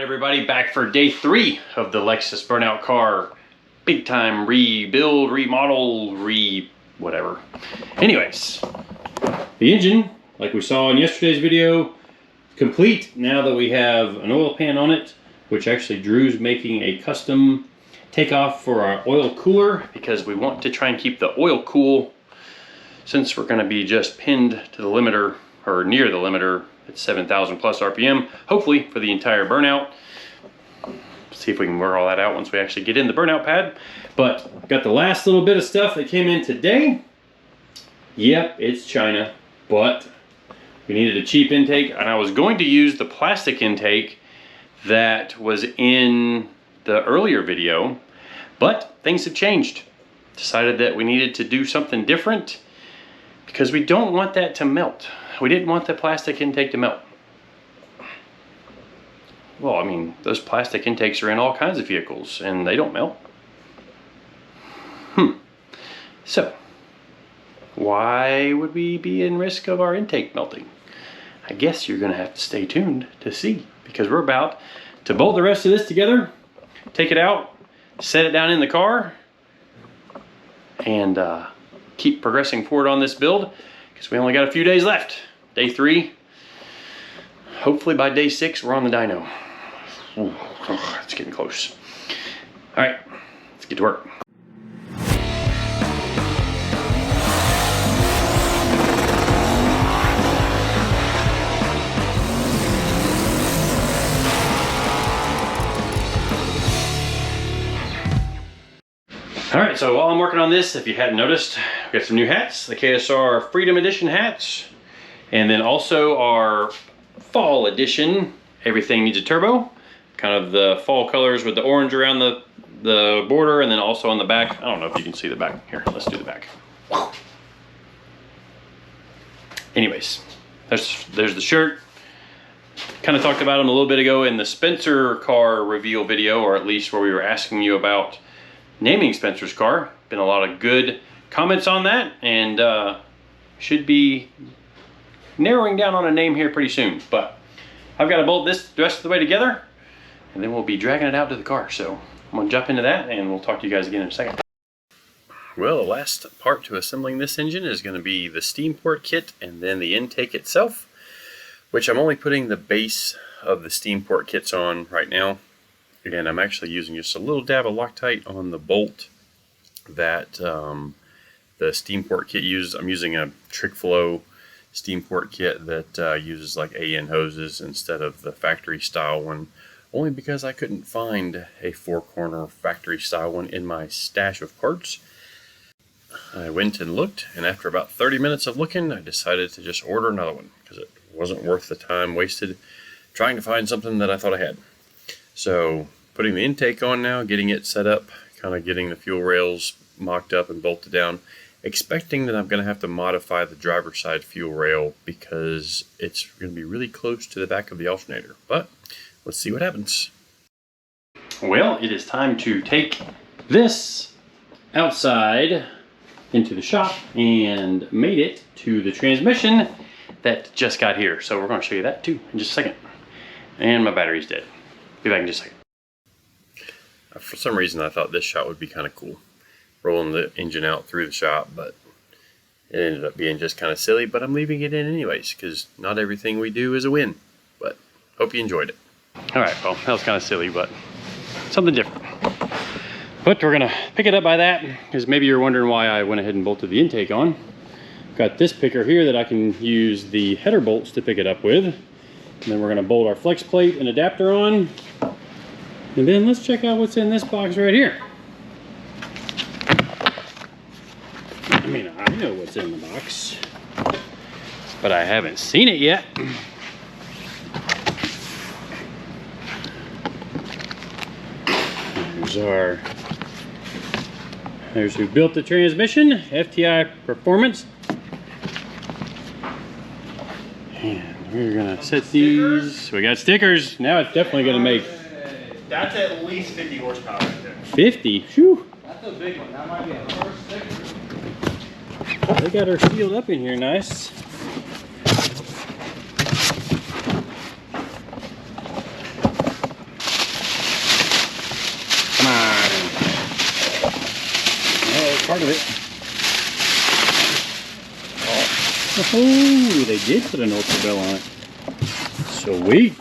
Everybody, back for day 3 of the Lexus Burnout car. Big time rebuild, remodel, whatever. Anyways, the engine, like we saw in yesterday's video, complete now that we have an oil pan on it, which actually Drew's making a custom takeoff for our oil cooler because we want to try and keep the oil cool since we're going to be just pinned to the limiter, or near the limiter, at 7,000 plus RPM, hopefully for the entire Burnout. See if we can work all that out once we actually get in the Burnout pad. But got the last little bit of stuff that came in today. Yep, it's China, but we needed a cheap intake, and I was going to use the plastic intake that was in the earlier video, but things have changed. Decided that we needed to do something different because we don't want that to melt. We didn't want the plastic intake to melt. Well, I mean, those plastic intakes are in all kinds of vehicles and they don't melt. So, why would we be in risk of our intake melting? I guess you're gonna have to stay tuned to see, because we're about to bolt the rest of this together, take it out, set it down in the car, and keep progressing forward on this build, because we only got a few days left. Day 3. Hopefully by day 6 we're on the dyno. Ooh, it's getting close. All right, let's get to work. All right, so while I'm working on this, if you hadn't noticed, we got some new hats, the KSR Freedom Edition hats, and then also our fall edition, Everything Needs a Turbo, kind of the fall colors with the orange around the border, and then also on the back. I don't know if you can see the back. Here, let's do the back. Anyways, there's the shirt. Kind of talked about them a little bit ago in the Spencer car reveal video, or at least where we were asking you about naming Spencer's car. Been a lot of good comments on that, and should be narrowing down on a name here pretty soon. But I've got to bolt this the rest of the way together, and then we'll be dragging it out to the car. So I'm gonna jump into that, and we'll talk to you guys again in a second. Well, the last part to assembling this engine is going to be the steam port kit and then the intake itself, which I'm only putting the base of the steam port kits on right now. Again, I'm actually using just a little dab of Loctite on the bolt that the steam port kit uses. I'm using a Trick Flow steam port kit that uses like AN hoses instead of the factory style one, only because I couldn't find a 4-corner factory style one in my stash of parts. I went and looked, and after about 30 minutes of looking, I decided to just order another one because it wasn't worth the time wasted trying to find something that I thought I had. So putting the intake on now, getting it set up, kind of getting the fuel rails mocked up and bolted down, expecting that I'm going to have to modify the driver's side fuel rail because it's going to be really close to the back of the alternator. But let's see what happens. Well, it is time to take this outside into the shop and mate it to the transmission that just got here. So we're going to show you that too in just a second. And my battery's dead. Be back in just a second. For some reason I thought this shot would be kind of cool, rolling the engine out through the shop, but it ended up being just kind of silly. But I'm leaving it in anyways because not everything we do is a win. But hope you enjoyed it. Alright, well, that was kind of silly, but something different. But we're gonna pick it up by that, because maybe you're wondering why I went ahead and bolted the intake on. Got this picker here that I can use the header bolts to pick it up with. And then we're gonna bolt our flex plate and adapter on. And then let's check out what's in this box right here. I mean, I know what's in the box, but I haven't seen it yet. There's who built the transmission, FTI Performance. And we're gonna set these. We got stickers. Now it's definitely gonna make. That's at least 50 horsepower right there. 50? Whew. That's a big one. That might be a first sticker. They got her sealed up in here nice. part of it. Oh, they did put an Ultra Bell on it. Sweet.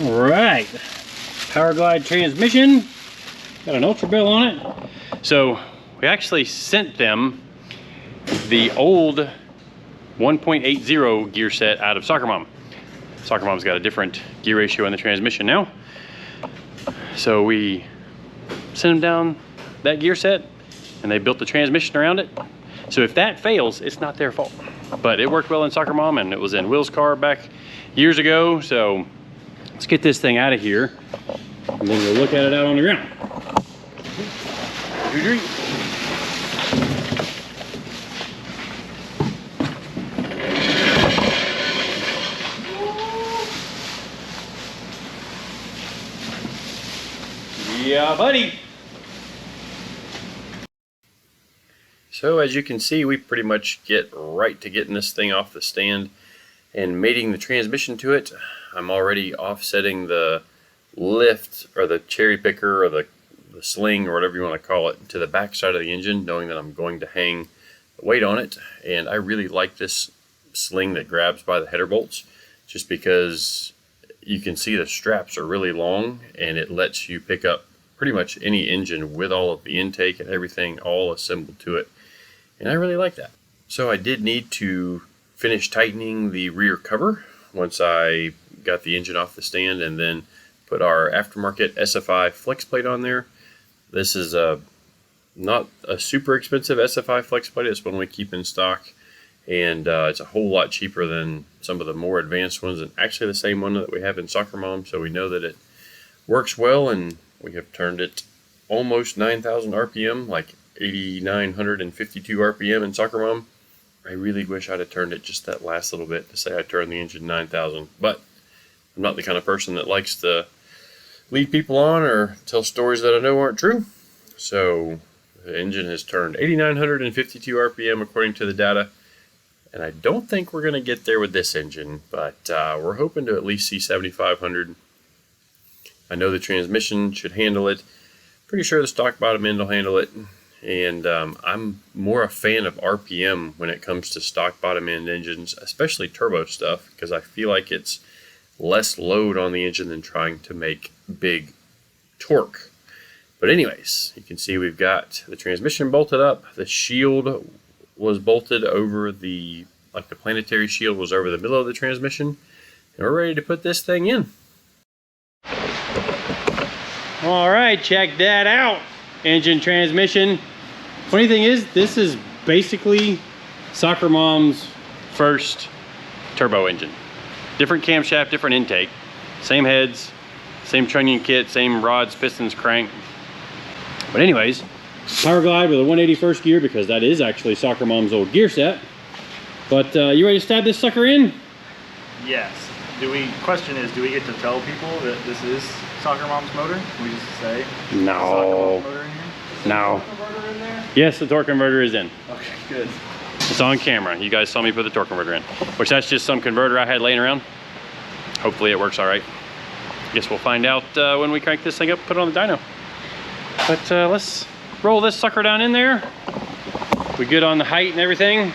All right, Power Glide transmission. Got an Ultra Bell on it. So we actually sent them the old 1.80 gear set out of Soccer Mom. Soccer Mom's got a different gear ratio in the transmission now. So we sent them down that gear set and they built the transmission around it. So if that fails, it's not their fault. But it worked well in Soccer Mom and it was in Will's car back years ago. So let's get this thing out of here and then we'll look at it out on the ground. Yeah, buddy. So as you can see, we pretty much get right to getting this thing off the stand and mating the transmission to it. I'm already offsetting the lift or the cherry picker or the sling or whatever you want to call it to the back side of the engine, knowing that I'm going to hang the weight on it. And I really like this sling that grabs by the header bolts just because you can see the straps are really long and it lets you pick up pretty much any engine with all of the intake and everything all assembled to it. And I really like that. So I did need to finish tightening the rear cover once I got the engine off the stand and then put our aftermarket SFI flex plate on there. This is not a super expensive SFI flex plate. It's one we keep in stock, and it's a whole lot cheaper than some of the more advanced ones, and actually the same one that we have in Soccer Mom, so we know that it works well, and we have turned it almost 9,000 RPM, like 8,952 RPM in Soccer Mom. I really wish I'd have turned it just that last little bit to say I turned the engine 9,000, but I'm not the kind of person that likes to lead people on or tell stories that I know aren't true. So the engine has turned 8,952 RPM according to the data, and I don't think we're going to get there with this engine, but we're hoping to at least see 7,500. I know the transmission should handle it. Pretty sure the stock bottom end will handle it. And I'm more a fan of RPM when it comes to stock bottom end engines, especially turbo stuff, because I feel like it's less load on the engine than trying to make big torque. But anyways, you can see we've got the transmission bolted up. The shield was bolted over the planetary shield was over the middle of the transmission. And we're ready to put this thing in. All right, check that out. Engine, transmission. Funny thing is, this is basically Soccer Mom's first turbo engine. Different camshaft, different intake. Same heads, same trunnion kit, same rods, pistons, crank. But anyways, Power Glide with a 181st gear because that is actually Soccer Mom's old gear set. But you ready to stab this sucker in? Yes. Question is, do we get to tell people that this is Soccer Mom's motor? Can we just say no. Soccer Mom's motor in here? No. Torque converter in there? Yes, the torque converter is in. Okay, good. It's on camera. You guys saw me put the torque converter in, which that's just some converter I had laying around. Hopefully it works all right. Guess we'll find out when we crank this thing up, put it on the dyno. But let's roll this sucker down in there. We good on the height and everything?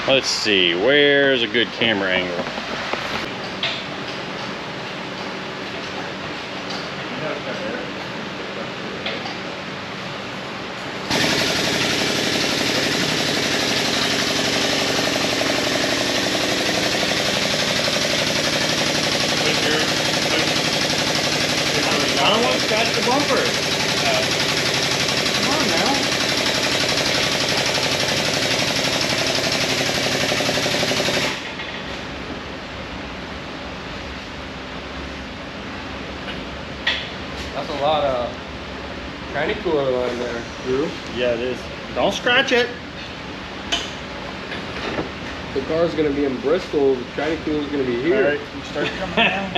Let's see, where's a good camera angle? I don't want to scratch the bumper. Come on now. That's a lot of tranny cooler line there, Drew. Yeah, it is. Don't scratch it. The car's gonna be in Bristol, the tranny cooler's gonna be here. All right, you start coming down.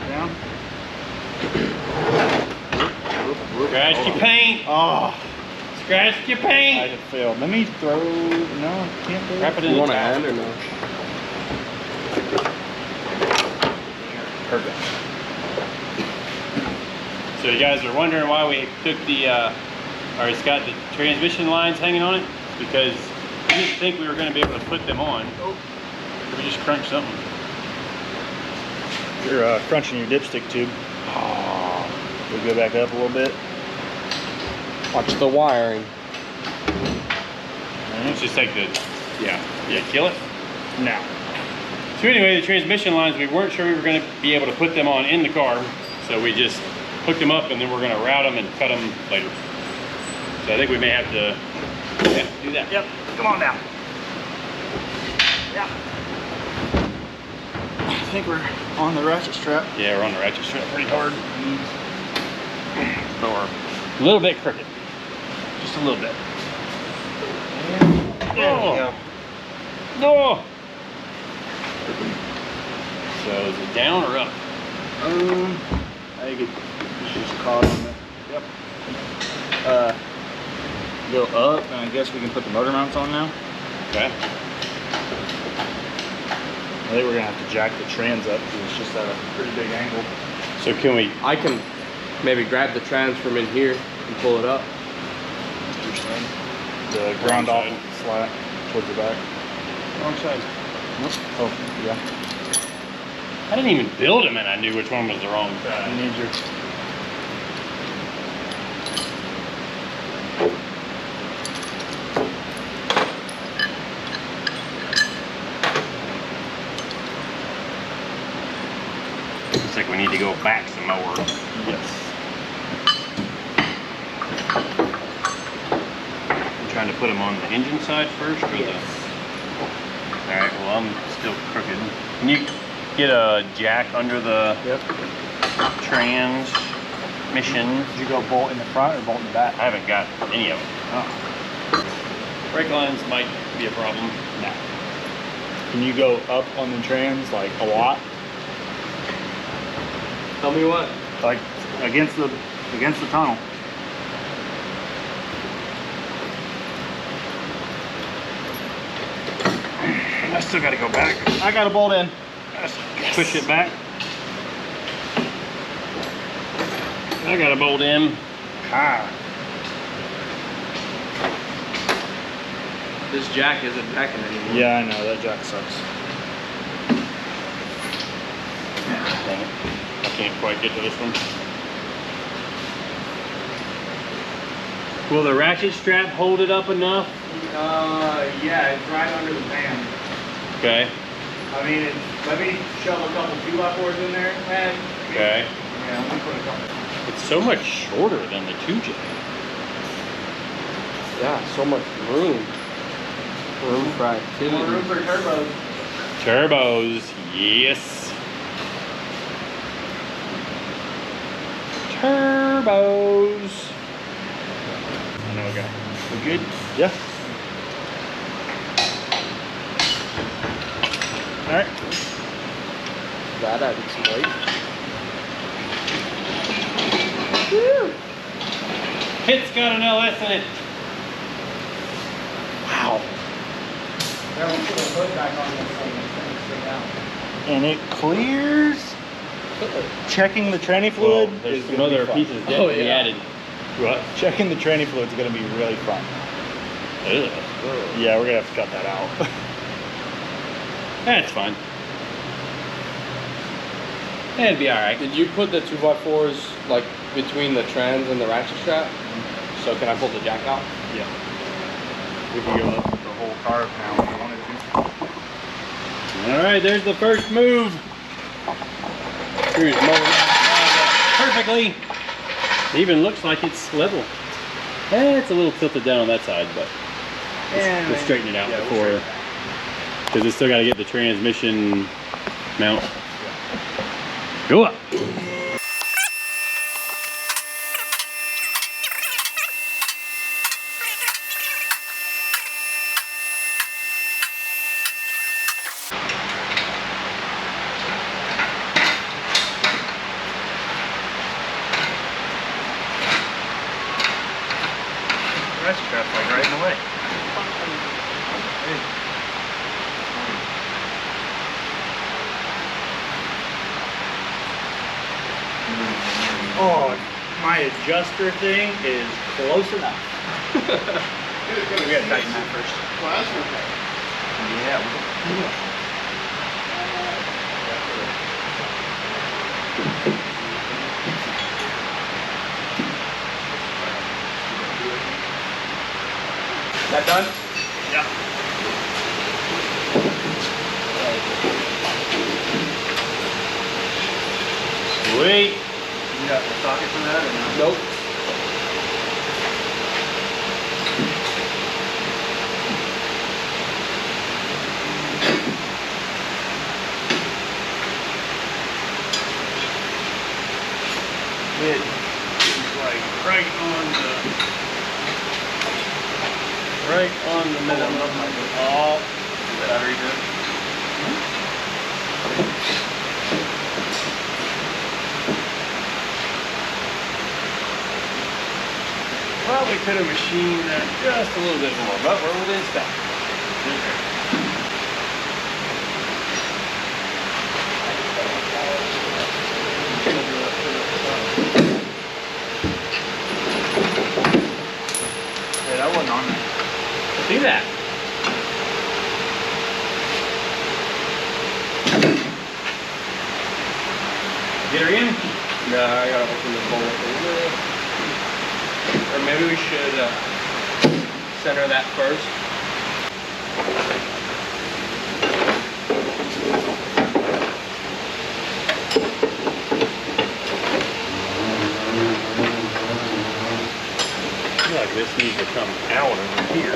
Down. Scratch your paint. Oh, Scratched your I paint. have failed. Let me throw. No, I can't throw. Wrap it in You the want a towel. hand or no? Perfect. So you guys are wondering why we took the, or it's got the transmission lines hanging on it? It's because we didn't think we were going to be able to put them on. Oh. We just crunched something. You're crunching your dipstick tube. Oh. We'll go back up a little bit. Watch the wiring. Let's just take the, yeah, kill it. Now. So anyway, the transmission lines, we weren't sure we were going to be able to put them on in the car. So we just hooked them up and then we're going to route them and cut them later. So I think we may have to do that. Yep. Come on now. Yeah. I think we're on the ratchet strap. Yeah, we're on the ratchet strap pretty hard. Or a little bit crooked. Just a little bit. There we go. No. So is it down or up? I think it's just caught on the. Yep. Go up, and I guess we can put the motor mounts on now. Okay. I think we're gonna have to jack the trans up because it's just at a pretty big angle. So can we? I can maybe grab the trans from in here and pull it up. The ground off slat towards the back. Wrong side. Nope. Oh, yeah. I didn't even build them and I knew which one was the wrong You side. need your. Looks like we need to go back some more. Yes. I'm trying to put them on the engine side first, or the. All right. Well, I'm still crooked. Can you get a jack under the Yep. transmission? Did you go bolt in the front or bolt in the back? I haven't got any of them. Oh. Brake lines might be a problem. No. Can you go up on the trans like a lot? Tell me what. Like against the tunnel. I still got to go back. I got a bolt in. Push it back. I got a bolt in. Ah. This jack isn't jacking anymore. Yeah, I know that jack sucks. Dang it. I can't quite get to this one. Will the ratchet strap hold it up enough? Yeah, it's right under the van. Okay. I mean, let me shove a couple 2x4s in there, man. Okay. Yeah, let me put a couple. It's so much shorter than the 2J. Yeah, so much room. Room for activity. More room for turbos. Turbos, yes. Turbos. I know a guy. We good? Yeah. All right. That added some weight. Woo! It's got an LS in it. Wow. And it clears. Checking the tranny fluid. Well, there's is some gonna be other fun. pieces that Oh, we yeah. added. What? Checking the tranny fluid is going to be really fun. Ugh. Yeah, we're going to have to cut that out. That's fine. It'd be alright. Did you put the 2x4s like between the trans and the ratchet strap? So can I pull the jack out? Yeah. We can go up the whole car now if we wanted to. Alright, there's the first move. Here's perfectly. It even looks like it's level. It's a little tilted down on that side, but we'll straighten it out before, because it's still got to get the transmission mount. Go up. ratchet strap's like right in the way. Oh, my adjuster thing is close enough. We gotta tighten that first. Yeah. That done? Yeah. Sweet. You got the socket for that or no? Nope. It's like right on the middle of my all battery good. Probably could have machined that just a little bit more, but we're within spec. Yeah, that wasn't on there. See that? Get her in? Nah, I gotta open the bolt a little. Or maybe we should center that first. I feel like this needs to come out over here.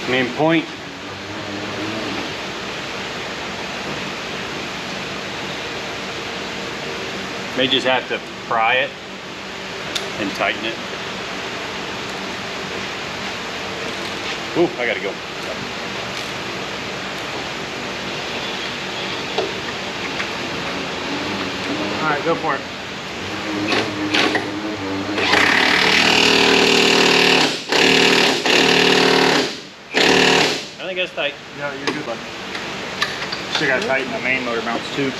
Main point. May just have to pry it and tighten it. Ooh, I gotta go. All right, go for it. I think that's tight. Yeah, you're good, bud. Still gotta tighten the main motor mounts too.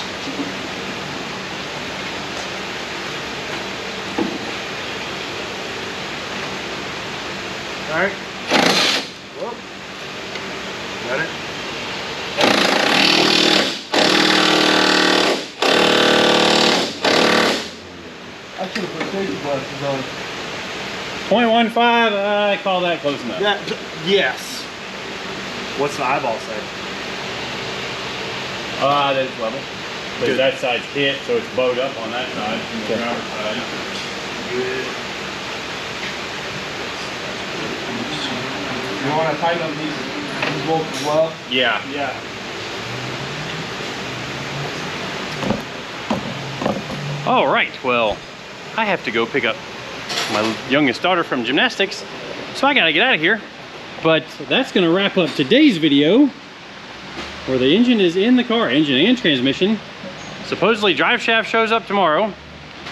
All right. Whoop. Got it? I should have put safety glasses on. 0.15, I call that close enough. Yes. What's the eyeball say? That's level. But that side's hit, so it's bowed up on that side, from the driver's side. Good. You want to tighten up these bolts as well? Yeah. Yeah. All right, well, I have to go pick up my youngest daughter from gymnastics, so I gotta get out of here. But that's gonna wrap up today's video, where the engine is in the car, engine and transmission. Supposedly drive shaft shows up tomorrow.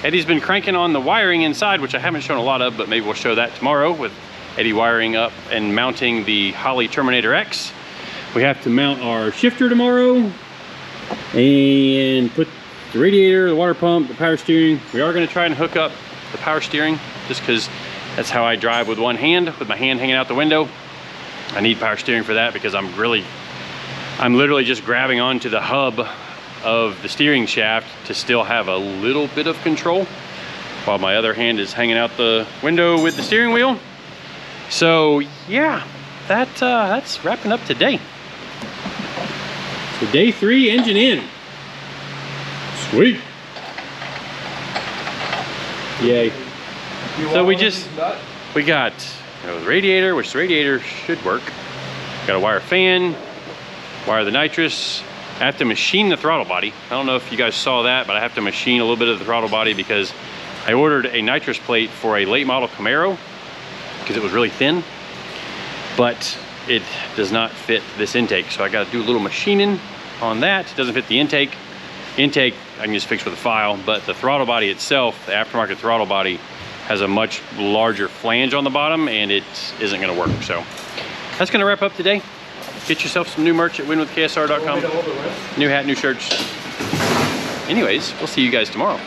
Eddie's been cranking on the wiring inside, which I haven't shown a lot of, but maybe we'll show that tomorrow with Eddie wiring up and mounting the Holley Terminator X. We have to mount our shifter tomorrow and put the radiator, the water pump, the power steering. We are gonna try and hook up the power steering just because that's how I drive with one hand, with my hand hanging out the window. I need power steering for that because I'm literally just grabbing onto the hub of the steering shaft to still have a little bit of control while my other hand is hanging out the window with the steering wheel. So yeah, that's wrapping up today. So day 3, engine in. Sweet. Yay. You So want we one of just, these nuts? We got the radiator, which the radiator should work. Got a wire fan, wire the nitrous. I have to machine the throttle body. I don't know if you guys saw that, but I have to machine a little bit of the throttle body because I ordered a nitrous plate for a late model Camaro because it was really thin, but it does not fit this intake. So I got to do a little machining on that. It doesn't fit the intake. Intake I can just fix with a file, but the throttle body itself, the aftermarket throttle body, has a much larger flange on the bottom and it isn't going to work. So that's going to wrap up today. Get yourself some new merch at winwithksr.com. New hat, new shirts. Anyways, we'll see you guys tomorrow.